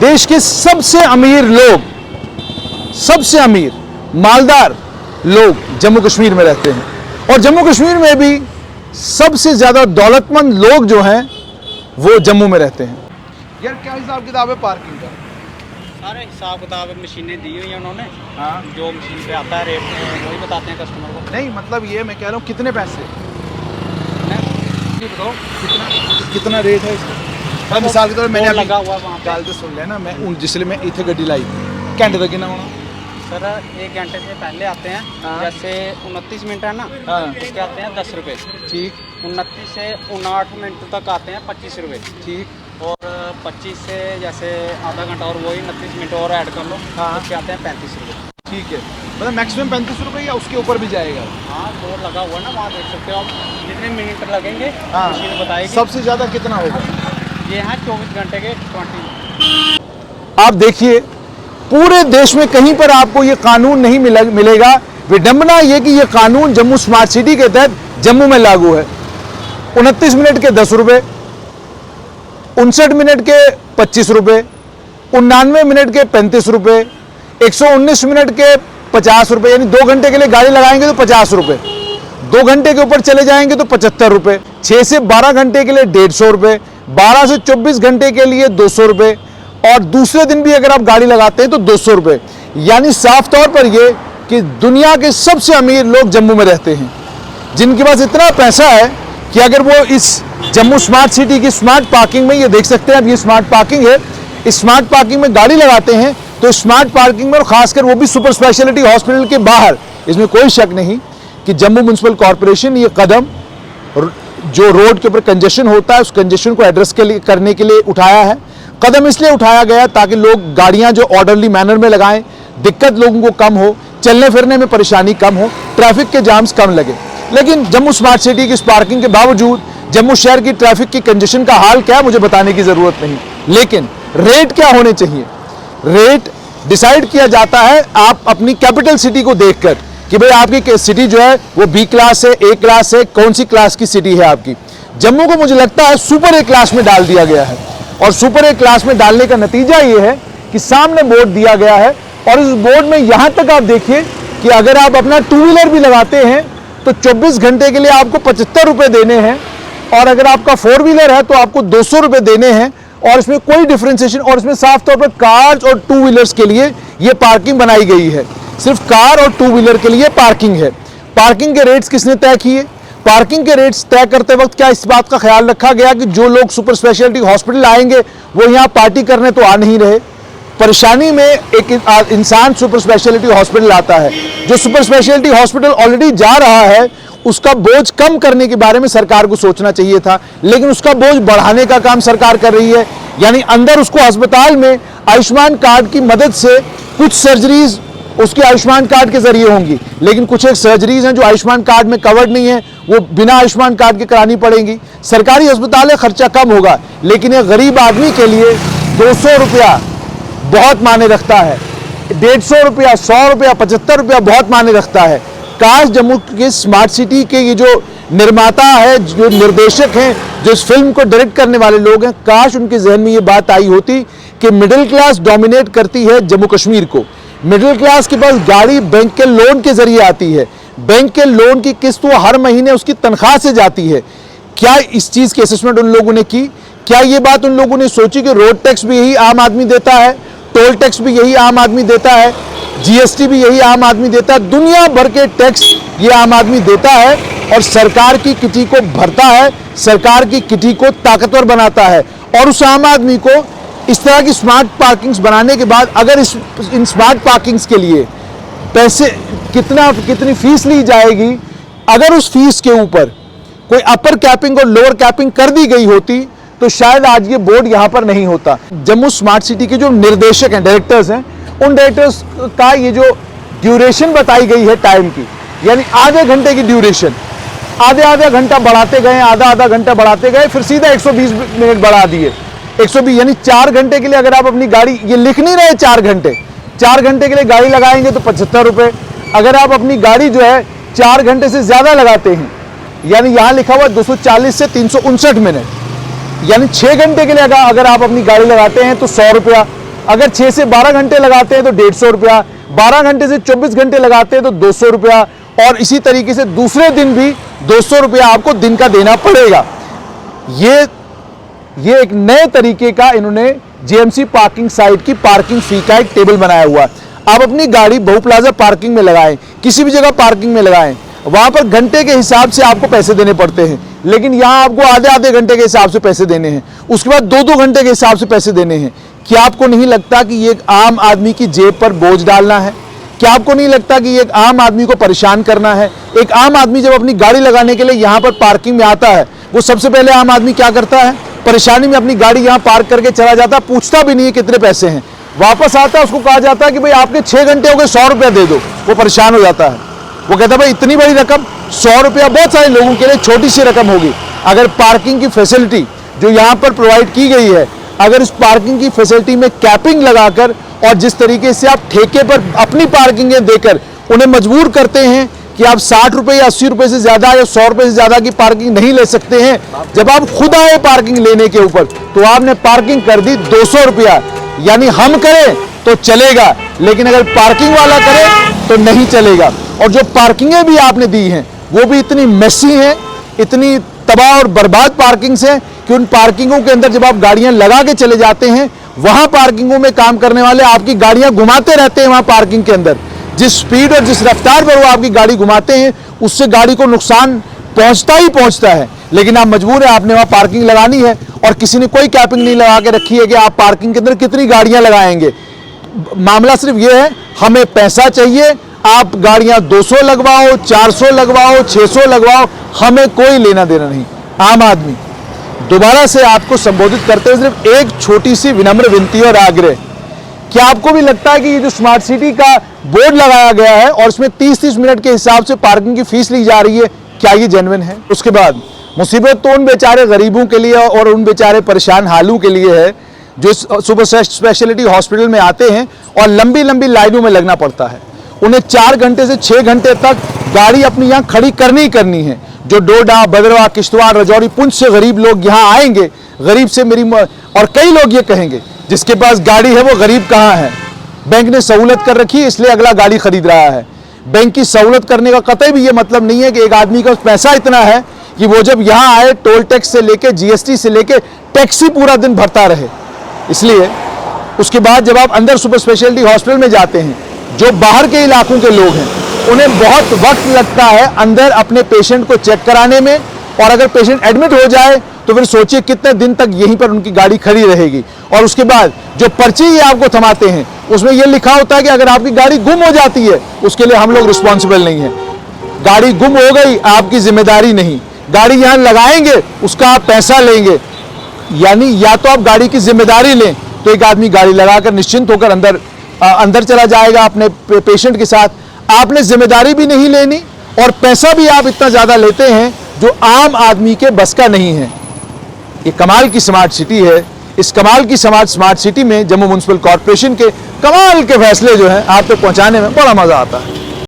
देश के सबसे अमीर लोग, सबसे अमीर मालदार लोग जम्मू कश्मीर में रहते हैं। और जम्मू कश्मीर में भी सबसे ज्यादा दौलतमंद लोग जो हैं वो जम्मू में रहते हैं। यार क्या हिसाब किताब है पार्किंग का? सारे हिसाब किताब मशीनें दी हुई हैं उन्होंने। हाँ, जो मशीन पे आता है रेट वही बताते हैं कस्टमर को। नहीं मतलब ये मैं कह रहा हूँ कितने पैसे, बताओ कितना रेट है इसका? मिसाल के तौर पर मैंने लगा हुआ वहाँ गल तो सुन लिया ना, मैं जिसलिए मैं इतने गड्डी लाई घंटे तक कितना होना सर, 1 घंटे से पहले आते हैं। हाँ। जैसे 29 मिनट है ना, हाँ। उसके आते हैं 10 रुपये। ठीक, 29 से 59 मिनट तक आते हैं 25 रुपये। ठीक, और 25 से जैसे आधा घंटा और वही 29 मिनट और ऐड कर लो, हाँ। उसके आते हैं 35 रुपये। ठीक है, मतलब मैक्सिमम 35 रुपये या उसके ऊपर भी जाएगा? हाँ, बोर्ड लगा हुआ है ना, वहाँ देख सकते हो आप जितने मिनट लगेंगे हाँ। मशीन बताएगी। सबसे ज़्यादा कितना होगा? ये हैं 24 घंटे के 20। आप देखिए पूरे देश में कहीं पर आपको ये कानून नहीं मिलेगा। विडंबना ये कि ये कानून जम्मू स्मार्ट सिटी के तहत जम्मू में लागू है। 29 मिनट के 10 रुपये, 59 मिनट के 25 रुपये, 99 मिनट के 35 रुपये, 119 मिनट के 50 रुपये, यानी 2 घंटे के लिए गाड़ी लगाएंगे तो 50 रुपये, 2 घंटे के ऊपर चले जाएंगे तो 75 रुपये, 6 से 12 घंटे के लिए 150 रुपये, 12 से 24 घंटे के लिए 200 रुपये, और दूसरे दिन भी अगर आप गाड़ी लगाते हैं तो 200 रुपये। यानी साफ तौर पर यह कि दुनिया के सबसे अमीर लोग जम्मू में रहते हैं, जिनके पास इतना पैसा है कि अगर वो इस जम्मू स्मार्ट सिटी की स्मार्ट पार्किंग में, ये देख सकते हैं अब ये स्मार्ट पार्किंग है, इस स्मार्ट पार्किंग में गाड़ी लगाते हैं तो स्मार्ट पार्किंग में, और खासकर वो भी सुपर स्पेशलिटी हॉस्पिटल के बाहर, इसमें कोई शक नहीं कि जम्मू म्युनिसिपल कॉरपोरेशन ये कदम जो रोड के ऊपर कंजेशन होता है उस कंजेशन को एड्रेस करने के लिए उठाया है। कदम इसलिए उठाया गया ताकि लोग गाड़ियां जो ऑर्डरली मैनर में लगाएं, दिक्कत लोगों को कम हो, चलने फिरने में परेशानी कम हो, ट्रैफिक के जाम्स कम लगे। लेकिन जम्मू स्मार्ट सिटी की इस पार्किंग के बावजूद जम्मू शहर की ट्रैफिक की कंजेशन का हाल क्या है मुझे बताने की जरूरत नहीं। लेकिन रेट क्या होने चाहिए? रेट डिसाइड किया जाता है आप अपनी कैपिटल सिटी को देखकर कि भाई आपकी सिटी जो है वो बी क्लास है, ए क्लास है, कौन सी क्लास की सिटी है आपकी। जम्मू को मुझे लगता है सुपर ए क्लास में डाल दिया गया है, और सुपर ए क्लास में डालने का नतीजा ये है कि सामने बोर्ड दिया गया है, और इस बोर्ड में यहां तक आप देखिए कि अगर आप अपना 2 व्हीलर भी लगाते हैं तो 24 घंटे के लिए आपको 75 रुपये देने हैं, और अगर आपका 4 व्हीलर है तो आपको 200 रुपये देने हैं। और इसमें कोई डिफरेंशिएशन, और इसमें साफ तौर पर कार्स और 2 व्हीलर्स के लिए ये पार्किंग बनाई गई है, सिर्फ कार और 2 व्हीलर के लिए पार्किंग है। पार्किंग के रेट्स किसने तय किए? पार्किंग के रेट्स तय करते वक्त क्या इस बात का ख्याल रखा गया कि जो लोग सुपर स्पेशलिटी हॉस्पिटल आएंगे वो यहाँ पार्टी करने तो आ नहीं रहे? परेशानी में एक इंसान सुपर स्पेशलिटी हॉस्पिटल आता है, जो सुपर स्पेशलिटी हॉस्पिटल ऑलरेडी जा रहा है उसका बोझ कम करने के बारे में सरकार को सोचना चाहिए था, लेकिन उसका बोझ बढ़ाने का काम सरकार कर रही है। यानी अंदर उसको अस्पताल में आयुष्मान कार्ड की मदद से कुछ सर्जरीज उसके आयुष्मान कार्ड के जरिए होंगी, लेकिन कुछ एक सर्जरीज हैं जो आयुष्मान कार्ड में कवर्ड नहीं है, वो बिना आयुष्मान कार्ड के करानी पड़ेंगी। सरकारी अस्पताल में खर्चा कम होगा, लेकिन एक गरीब आदमी के लिए 200 रुपया बहुत मायने रखता है, 150 रुपया, 100 रुपया, 75 रुपया बहुत मायने रखता है। काश जम्मू के स्मार्ट सिटी के ये जो निर्माता है, जो निर्देशक हैं, जो इस फिल्म को डायरेक्ट करने वाले लोग हैं, काश उनके जहन में ये बात आई होती कि मिडिल क्लास डोमिनेट करती है जम्मू कश्मीर को। मिडिल क्लास के पास गाड़ी बैंक के लोन के जरिए आती है, बैंक के लोन की किस्त वो हर महीने उसकी तनख्वाह से जाती है। क्या इस चीज की असेसमेंट उन लोगों ने की? क्या ये बात उन लोगों ने सोची कि रोड टैक्स भी यही आम आदमी देता है, टोल टैक्स भी यही आम आदमी देता है, जीएसटी भी यही आम आदमी देता है, दुनिया भर के टैक्स ये आम आदमी देता है, और सरकार की किटी को भरता है, सरकार की किटी को ताकतवर बनाता है। और उस आम आदमी को इस तरह की स्मार्ट पार्किंग्स बनाने के बाद अगर इन स्मार्ट पार्किंग्स के लिए पैसे कितनी फीस ली जाएगी, अगर उस फीस के ऊपर कोई अपर कैपिंग और लोअर कैपिंग कर दी गई होती तो शायद आज ये बोर्ड यहां पर नहीं होता। जम्मू स्मार्ट सिटी के जो निर्देशक हैं, डायरेक्टर्स हैं, उन डायरेक्टर्स का ये जो ड्यूरेशन बताई गई है टाइम की, यानी आधे घंटे की ड्यूरेशन, आधा घंटा बढ़ाते गए, आधा घंटा बढ़ाते गए, फिर सीधा 120 मिनट बढ़ा दिए। 120 यानी 4 घंटे के लिए अगर आप अपनी गाड़ी, ये लिख नहीं रहे 4 घंटे के लिए गाड़ी लगाएंगे तो 75 रुपये। अगर आप अपनी गाड़ी जो है 4 घंटे से ज्यादा लगाते हैं, यानी यहां लिखा हुआ 240 से 359 मिनट, यानी 6 घंटे के लिए अगर आप अपनी गाड़ी लगाते हैं तो 100 रुपया, अगर 6 से 12 घंटे लगाते हैं तो 150 रुपया, 12 घंटे से 24 घंटे लगाते हैं तो 200 रुपया, और इसी तरीके से दूसरे दिन भी 200 रुपया आपको दिन का देना पड़ेगा। ये एक नए तरीके का इन्होंने जेएमसी पार्किंग साइट की पार्किंग फी का एक टेबल बनाया हुआ है। आप अपनी गाड़ी बहुप्लाजा पार्किंग में लगाएं, किसी भी जगह पार्किंग में लगाएं, वहां पर घंटे के हिसाब से आपको पैसे देने पड़ते हैं, लेकिन यहां आपको आधे आधे घंटे के हिसाब से पैसे देने हैं, उसके बाद 2-2 घंटे के हिसाब से पैसे देने हैं। क्या आपको नहीं लगता कि ये एक आम आदमी की जेब पर बोझ डालना है? क्या आपको नहीं लगता कि ये एक आम आदमी को परेशान करना है? एक आम आदमी जब अपनी गाड़ी लगाने के लिए यहाँ पर पार्किंग में आता है, वो सबसे पहले आम आदमी क्या करता है? परेशानी में अपनी गाड़ी यहाँ पार्क करके चला जाता है, पूछता भी नहीं है कितने पैसे हैं, वापस आता है, उसको कहा जाता है कि भाई आपके 6 घंटे हो गए, 100 रुपया दे दो। वो परेशान हो जाता है, वो कहता है भाई इतनी बड़ी रकम, 100 रुपया बहुत सारे लोगों के लिए छोटी सी रकम होगी। अगर पार्किंग की फैसिलिटी जो यहाँ पर प्रोवाइड की गई है, अगर इस पार्किंग की फैसिलिटी में कैपिंग लगाकर और जिस तरीके से आप ठेके पर अपनी पार्किंगें देकर उन्हें मजबूर करते हैं कि आप 60 रुपए या 80 रुपए से ज्यादा या 100 रुपए से ज्यादा की पार्किंग नहीं ले सकते हैं, जब आप खुद आए पार्किंग लेने के ऊपर तो आपने पार्किंग कर दी 200 रुपया। यानी हम करें तो चलेगा, लेकिन अगर पार्किंग वाला करे तो नहीं चलेगा। और जो पार्किंगें भी आपने दी हैं वो भी इतनी मेसी हैं, इतनी तबाह और बर्बाद पार्किंग्स हैं कि उन पार्किंगों के अंदर जब आप गाड़ियां लगा के चले जाते हैं, वहां पार्किंगों में काम करने वाले आपकी गाड़ियां घुमाते रहते हैं वहां पार्किंग के अंदर। जिस स्पीड और जिस रफ्तार पर वो आपकी गाड़ी घुमाते हैं, उससे गाड़ी को नुकसान पहुंचता ही पहुंचता है, लेकिन आप मजबूर है, आपने वहां पार्किंग लगानी है और किसी ने कोई कैपिंग नहीं लगा के रखी है कि आप पार्किंग के अंदर कितनी गाड़ियां लगाएंगे। मामला सिर्फ ये है, हमें पैसा चाहिए, आप गाड़ियां 200 लगवाओ, 400 लगवाओ, 600 लगवाओ, हमें कोई लेना देना नहीं। आम आदमी दोबारा से आपको संबोधित करते हुए सिर्फ एक छोटी सी विनम्र विनती और आग्रह, क्या आपको भी लगता है कि ये जो स्मार्ट सिटी का बोर्ड लगाया गया है और इसमें 30-30 मिनट के हिसाब से पार्किंग की फीस ली जा रही है, क्या ये जेन्युइन है? उसके बाद मुसीबत तो उन बेचारे गरीबों के लिए और उन बेचारे परेशान हालों के लिए है जो सुपर स्पेशलिटी हॉस्पिटल में आते हैं और लंबी लंबी लाइनों में लगना पड़ता है। उन्हें 4 घंटे से 6 घंटे तक गाड़ी अपनी यहाँ खड़ी करनी ही करनी है। जो डोडा, भद्रवाह, किश्तवाड़, राजौरी, पुंछ से गरीब लोग यहाँ आएंगे, गरीब से और कई लोग ये कहेंगे जिसके पास गाड़ी है वो गरीब कहाँ है? बैंक ने सहूलत कर रखी है इसलिए अगला गाड़ी खरीद रहा है। बैंक की सहूलत करने का कतई भी ये मतलब नहीं है कि एक आदमी का पैसा इतना है कि वो जब यहाँ आए टोल टैक्स से लेके जीएसटी से लेके टैक्सी पूरा दिन भरता रहे। इसलिए उसके बाद जब आप अंदर सुपर स्पेशलिटी हॉस्पिटल में जाते हैं, जो बाहर के इलाकों के लोग हैं उन्हें बहुत वक्त लगता है अंदर अपने पेशेंट को चेक कराने में, और अगर पेशेंट एडमिट हो जाए तो फिर सोचिए कितने दिन तक यहीं पर उनकी गाड़ी खड़ी रहेगी। और उसके बाद जो पर्ची ये आपको थमाते हैं उसमें ये लिखा होता है कि अगर आपकी गाड़ी गुम हो जाती है उसके लिए हम लोग रिस्पॉन्सिबल नहीं है। गाड़ी गुम हो गई आपकी जिम्मेदारी नहीं, गाड़ी यहाँ लगाएंगे उसका आप पैसा लेंगे। यानी या तो आप गाड़ी की जिम्मेदारी लें तो एक आदमी गाड़ी लगाकर निश्चिंत होकर अंदर चला जाएगा अपने पेशेंट के साथ, आपने जिम्मेदारी भी नहीं लेनी और पैसा भी आप इतना ज्यादा लेते हैं जो आम आदमी के बस का नहीं है। ये कमाल की स्मार्ट सिटी है। इस कमाल की स्मार्ट सिटी में जम्मू म्युनिसिपल कॉर्पोरेशन के कमाल के फैसले जो हैं आप तक पहुंचाने में बड़ा मजा आता है।